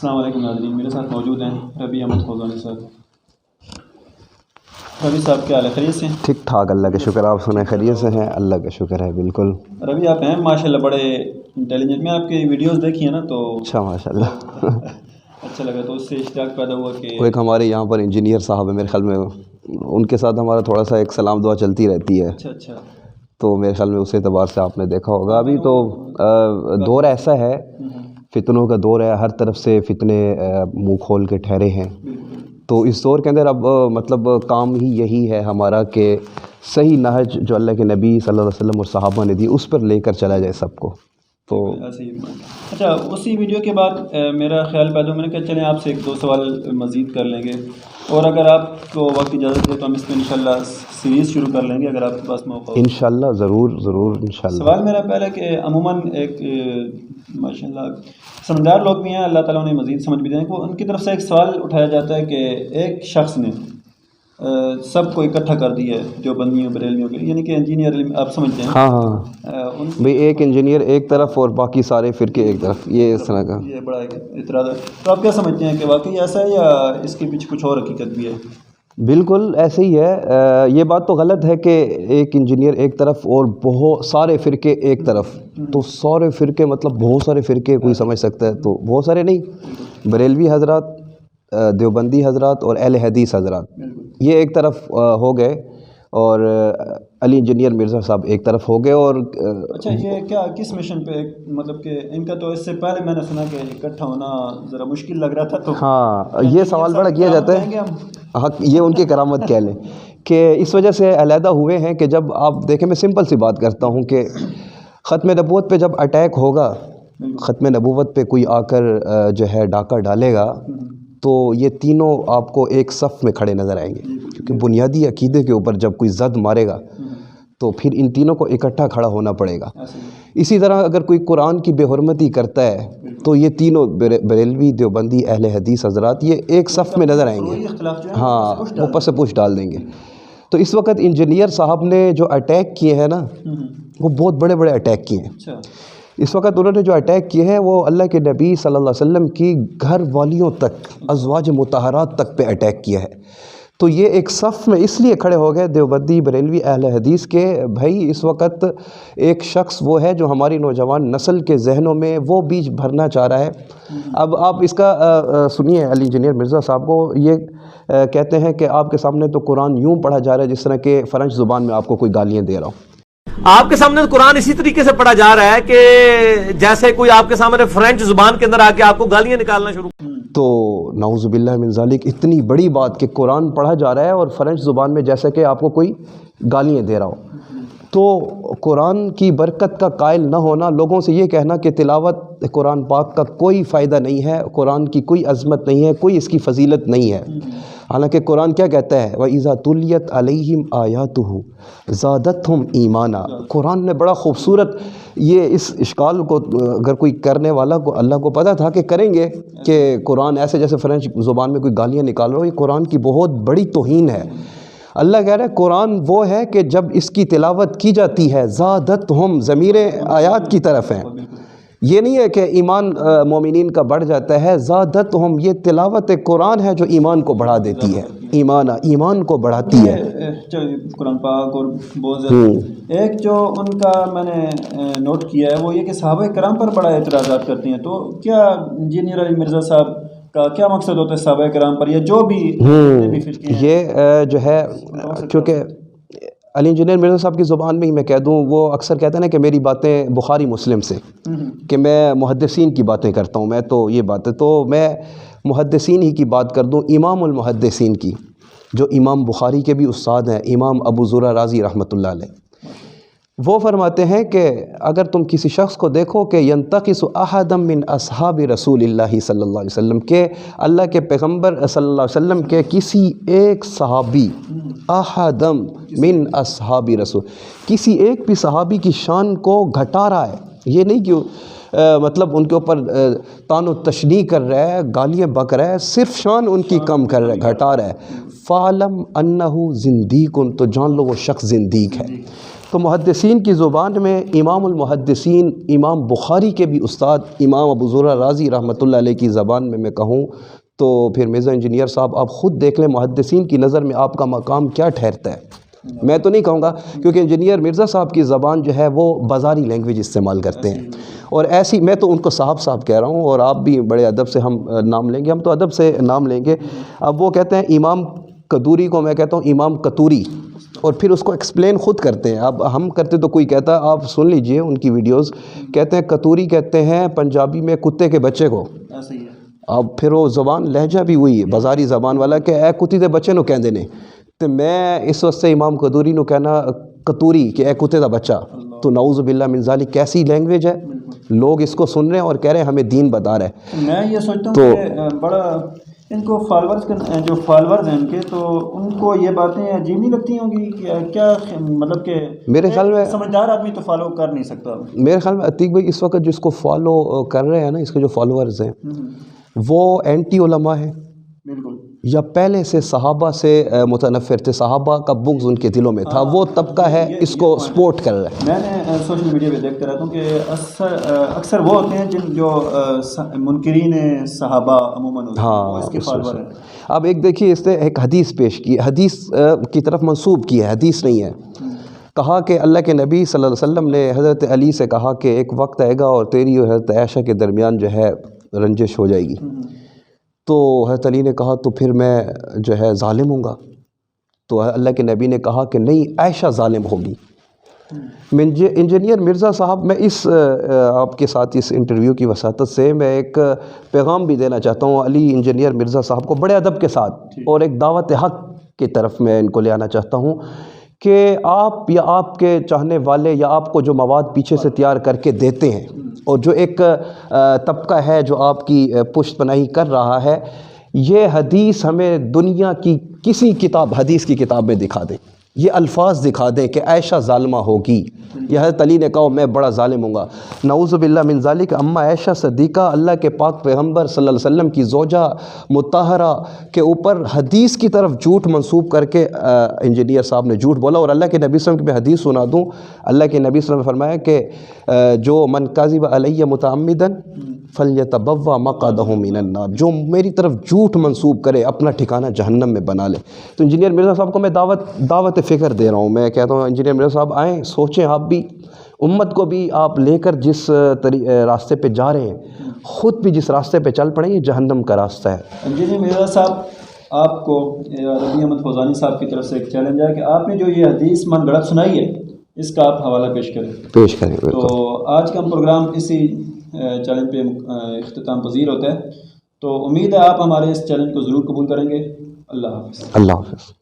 السلام علیکم ناظرین، میرے ساتھ موجود ہیں ربیع احمد خوزانی صاحب۔ ربیع صاحب کیا حال ہے، خیریت سے ہیں؟ ٹھیک ٹھاک، اللہ کا شکر۔ آپ سنیں خیریت سے ہیں؟ اللہ کا شکر ہے، بالکل۔ ربیع آپ ہیں ماشاءاللہ بڑے انٹیلیجنٹ، میں آپ کی ویڈیوز دیکھی ہیں نا تو اچھا، ماشاء اللہ اچھا لگا، تو اس سے اشتیاق پیدا ہوا کہ وہ ایک ہمارے یہاں پر انجینئر صاحب ہیں، میرے خیال میں ان کے ساتھ ہمارا تھوڑا سا ایک سلام دعا چلتی رہتی ہے، اچھا تو میرے خیال میں اس اعتبار سے آپ نے دیکھا ہوگا۔ ابھی تو دور ایسا ہے، فتنوں کا دور ہے، ہر طرف سے فتنے منہ کھول کے ٹھہرے ہیں، تو اس دور کے اندر اب مطلب کام ہی یہی ہے ہمارا کہ صحیح نہج جو اللہ کے نبی صلی اللہ علیہ وسلم اور صحابہ نے دی اس پر لے کر چلا جائے سب کو۔ تو اچھا، اسی ویڈیو کے بعد میرا خیال پیدا ہوا، میں نے کہا چلیں آپ سے ایک دو سوال مزید کر لیں گے، اور اگر آپ کو وقت اجازت دے تو ہم اس میں انشاءاللہ سیریز شروع کر لیں گے اگر آپ کے پاس موقع ہو۔ انشاءاللہ ضرور انشاءاللہ۔ سوال میرا پہلا کہ عموماً ایک ماشاءاللہ سمجھدار لوگ بھی ہیں، اللہ تعالیٰ انہیں مزید سمجھ بھی دیں، ان کی طرف سے ایک سوال اٹھایا جاتا ہے کہ ایک شخص نے سب کو اکٹھا کر دیا ہے، جو بندیوں بریلویوں کے، یعنی کہ انجینئر آپ سمجھتے ہیں؟ ہاں بھئی، ایک انجینئر ایک طرف اور باقی سارے فرقے ایک طرف، یہ اس طرح کا یہ بڑا ایک اعتراض ہے، تو آپ کیا سمجھتے ہیں کہ واقعی ایسا ہے یا اس کے پیچھے کچھ اور حقیقت بھی ہے؟ بالکل ایسے ہی ہے، یہ بات تو غلط ہے کہ ایک انجینئر ایک طرف اور بہت سارے فرقے ایک طرف، تو سارے فرقے مطلب بہت سارے فرقے کوئی سمجھ سکتا ہے، تو بہت سارے نہیں، بریلوی حضرات، دیوبندی حضرات اور اہل حدیث حضرات یہ ایک طرف ہو گئے، اور علی انجینئر مرزا صاحب ایک طرف ہو گئے۔ اور اچھا، یہ کیا کس مشن پہ، مطلب کہ ان کا تو اس سے پہلے میں نے سنا کہ اکٹھا ہونا ذرا مشکل لگ رہا تھا، تو ہاں یہ سوال بڑا کیا جاتا ہے، حق یہ ان کی کرامت کہہ لیں کہ اس وجہ سے علیحدہ ہوئے ہیں کہ جب آپ دیکھیں، میں سمپل سی بات کرتا ہوں کہ ختم نبوت پہ جب اٹیک ہوگا، ختم نبوت پہ کوئی آ کر جو ہے ڈاکہ ڈالے گا، تو یہ تینوں آپ کو ایک صف میں کھڑے نظر آئیں گے، کیونکہ بنیادی عقیدے کے اوپر جب کوئی زد مارے گا تو پھر ان تینوں کو اکٹھا کھڑا ہونا پڑے گا۔ اسی طرح اگر کوئی قرآن کی بے حرمتی کرتا ہے تو یہ تینوں بریلوی، دیوبندی، اہل حدیث حضرات یہ ایک صف میں نظر آئیں گے، ہاں وہ پس پوچھ ڈال دیں گے۔ تو اس وقت انجینئر صاحب نے جو اٹیک کیے ہیں نا، وہ بہت بڑے بڑے اٹیک کیے ہیں۔ اس وقت انہوں نے جو اٹیک کیے ہیں وہ اللہ کے نبی صلی اللہ علیہ وسلم کی گھر والیوں تک، ازواج مطہرات تک پہ اٹیک کیا ہے۔ تو یہ ایک صف میں اس لیے کھڑے ہو گئے دیوبندی، بریلوی، اہل حدیث کے، بھائی اس وقت ایک شخص وہ ہے جو ہماری نوجوان نسل کے ذہنوں میں وہ بیج بھرنا چاہ رہا ہے۔ اب آپ اس کا سنیے، علی انجینئر مرزا صاحب کو یہ کہتے ہیں کہ آپ کے سامنے تو قرآن یوں پڑھا جا رہا ہے جس طرح کہ فرنچ زبان میں آپ کو کوئی گالیاں دے رہا ہوں۔ آپ کے سامنے قرآن اسی طریقے سے پڑھا جا رہا ہے کہ جیسے کوئی آپ کے سامنے فرنچ زبان کے اندر آ کے آپ کو گالیاں نکالنا شروع۔ تو نعوذ باللہ من ذالک، اتنی بڑی بات کہ قرآن پڑھا جا رہا ہے اور فرنچ زبان میں جیسے کہ آپ کو کوئی گالیاں دے رہا ہو، تو قرآن کی برکت کا قائل نہ ہونا، لوگوں سے یہ کہنا کہ تلاوت قرآن پاک کا کوئی فائدہ نہیں ہے، قرآن کی کوئی عظمت نہیں ہے، کوئی اس کی فضیلت نہیں ہے، حالانکہ قرآن کیا کہتا ہے، وَإِذَا تُلِيَتْ عَلَيْهِمْ آيَاتُهُ زَادَتْهُمْ ایمانا۔ قرآن نے بڑا خوبصورت یہ اس اشکال کو اگر کوئی کرنے والا کو اللہ کو پتہ تھا کہ کریں گے کہ قرآن ایسے جیسے فرنچ زبان میں کوئی گالیاں نکال رہا ہو، یہ قرآن کی بہت بڑی توہین ہے۔ اللہ کہہ رہا ہے قرآن وہ ہے کہ جب اس کی تلاوت کی جاتی ہے، زادتہم، ضمیر آیات کی طرف ہیں، یہ نہیں ہے کہ ایمان مومنین کا بڑھ جاتا ہے، زادتہم، یہ تلاوت قرآن ہے جو ایمان کو بڑھا دیتی ہے، ایمان کو بڑھاتی ہے۔ قرآن پاک اور بہت زیادہ ایک جو ان کا میں نے نوٹ کیا ہے وہ یہ کہ صحابہ کرام پر بڑا اعتراضات کرتی ہیں، تو کیا انجینئر علی مرزا صاحب کا کیا مقصد ہوتا ہے صحابہ کرام پر، یا جو بھی یہ جو ہے، کیونکہ علی انجینئر مرزا صاحب کی زبان میں ہی میں کہہ دوں، وہ اکثر کہتے ہیں نا کہ میری باتیں بخاری مسلم سے، کہ میں محدثین کی باتیں کرتا ہوں، میں تو یہ بات ہے، تو میں محدثین ہی کی بات کر دوں، امام المحدثین کی، جو امام بخاری کے بھی استاد ہیں، امام ابو زرع رازی رحمۃ اللہ علیہ، وہ فرماتے ہیں کہ اگر تم کسی شخص کو دیکھو کہ ینتقص احدا من اصحاب رسول اللہ صلی اللہ علیہ وسلم، کہ اللہ کے پیغمبر صلی اللہ علیہ وسلم کے کسی ایک صحابی، احدا من اصحاب رسول، کسی ایک بھی صحابی کی شان کو گھٹا رہا ہے، یہ نہیں کہ مطلب ان کے اوپر طعن و تشنیع کر رہا ہے، گالیاں بک رہا ہے، صرف شان ان کی کم کر رہا ہے، گھٹا رہا ہے، فَعْلَمْ أَنَّهُ زِندِيقٌ، تو جان لو وہ شخص زندیق ہے۔ تو محدثین کی زبان میں امام المحدثین امام بخاری کے بھی استاد امام ابو زرع رازی رحمۃ اللہ علیہ کی زبان میں کہوں تو پھر مرزا انجینئر صاحب آپ خود دیکھ لیں محدثین کی نظر میں آپ کا مقام کیا ٹھہرتا ہے. میں تو نہیں کہوں گا کیونکہ انجینئر مرزا صاحب کی زبان جو ہے وہ بازاری لینگویج استعمال کرتے ہیں اور ایسی میں تو ان کو صاحب کہہ رہا ہوں اور آپ بھی بڑے ادب سے ہم نام لیں گے, ہم تو ادب سے نام لیں گے. اب وہ کہتے ہیں امام قدوری کو میں کہتا ہوں امام قطوری اور پھر اس کو ایکسپلین خود کرتے ہیں. اب ہم کرتے تو کوئی کہتا ہے آپ سن لیجئے ان کی ویڈیوز, کہتے ہیں قطوری کہتے ہیں پنجابی میں کتے کے بچے کو. اب پھر وہ زبان لہجہ بھی ہوئی ہے بازاری زبان والا کہ اے کتے دے بچے نو کہندے نے, تو میں اس واسطے امام قدوری نو کہنا قطوری کہ اے کتے دا بچہ, تو نعوذ باللہ من ذالک کیسی لینگویج ہے. لوگ اس کو سن رہے ہیں اور کہہ رہے ہیں ہمیں دین بتا رہا ہے. میں یہ سوچتا ہوں کہ بڑا ان کو جو فالورز ہیں ان کے, تو ان کو یہ باتیں عجیب نہیں لگتی ہوں گی کیا, مطلب کہ میرے خیال میں سمجھدار آدمی تو فالو کر نہیں سکتا. میرے خیال میں عتیق بھائی اس وقت جس کو فالو کر رہے ہیں نا, اس کے جو فالورز ہیں وہ اینٹی علماء ہیں بالکل, یا پہلے سے صحابہ سے متنفر تھے, صحابہ کا بغض ان کے دلوں میں تھا, وہ طبقہ ہے اس کو سپورٹ کر رہا ہے. میں نے سوشل میڈیا پہ دیکھتا رہتا ہوں کہ اکثر وہ ہوتے ہیں جو منکرین صحابہ عموماً ہوتے ہیں, وہ اس کے فالور ہیں. اب ایک دیکھیے اس نے ایک حدیث پیش کی, حدیث کی طرف منسوب کی ہے, حدیث نہیں ہے. کہا کہ اللہ کے نبی صلی اللہ علیہ وسلم نے حضرت علی سے کہا کہ ایک وقت آئے گا اور تیری اور حضرت عائشہ کے درمیان جو ہے رنجش ہو جائے گی. تو حضرت علی نے کہا تو پھر میں جو ہے ظالم ہوں گا. تو اللہ کے نبی نے کہا کہ نہیں, عائشہ ظالم ہوگی. انجینئر مرزا صاحب, میں اس آپ کے ساتھ اس انٹرویو کی وساطت سے میں ایک پیغام بھی دینا چاہتا ہوں علی انجینئر مرزا صاحب کو بڑے ادب کے ساتھ, اور ایک دعوت حق کی طرف میں ان کو لے آنا چاہتا ہوں کہ آپ یا آپ کے چاہنے والے یا آپ کو جو مواد پیچھے سے تیار کر کے دیتے ہیں اور جو ایک طبقہ ہے جو آپ کی پشت پناہی کر رہا ہے, یہ حدیث ہمیں دنیا کی کسی کتاب حدیث کی کتاب میں دکھا دیں, یہ الفاظ دکھا دیں کہ عائشہ ظالمہ ہوگی, یہ حضرت علی نے کہا میں بڑا ظالم ہوں گا. نعوذ باللہ من ذالک. اما عائشہ صدیقہ اللہ کے پاک پیغمبر صلی اللہ علیہ وسلم کی زوجہ مطہرہ کے اوپر حدیث کی طرف جھوٹ منسوب کر کے انجینئر صاحب نے جھوٹ بولا. اور اللہ کے نبی صلی اللہ علیہ وسلم کی میں حدیث سنا دوں, اللہ کے نبی صلی اللہ علیہ وسلم نے فرمایا کہ جو من کذب علی متعمدا فلیتبوأ مقعدہ من النار, جو میری طرف جھوٹ منسوب کرے اپنا ٹھکانہ جہنم میں بنا لے. تو انجینئر مرزا صاحب کو میں دعوت فکر دے رہا ہوں. میں کہتا ہوں انجینئر مرزا صاحب آئیں, سوچیں آپ بھی, امت کو بھی آپ لے کر جس راستے پہ جا رہے ہیں, خود بھی جس راستے پہ چل پڑیں, یہ جہنم کا راستہ ہے. انجینئر مرزا صاحب, آپ کو ربیع احمد فوزانی صاحب کی طرف سے ایک چیلنج ہے کہ آپ نے جو یہ حدیث من گڑت سنائی ہے اس کا آپ حوالہ پیش کریں. تو آج کا پروگرام اسی چیلنج پہ اختتام پذیر ہوتا ہے. تو امید ہے آپ ہمارے اس چیلنج کو ضرور قبول کریں گے. اللہ حافظ. اللہ حافظ.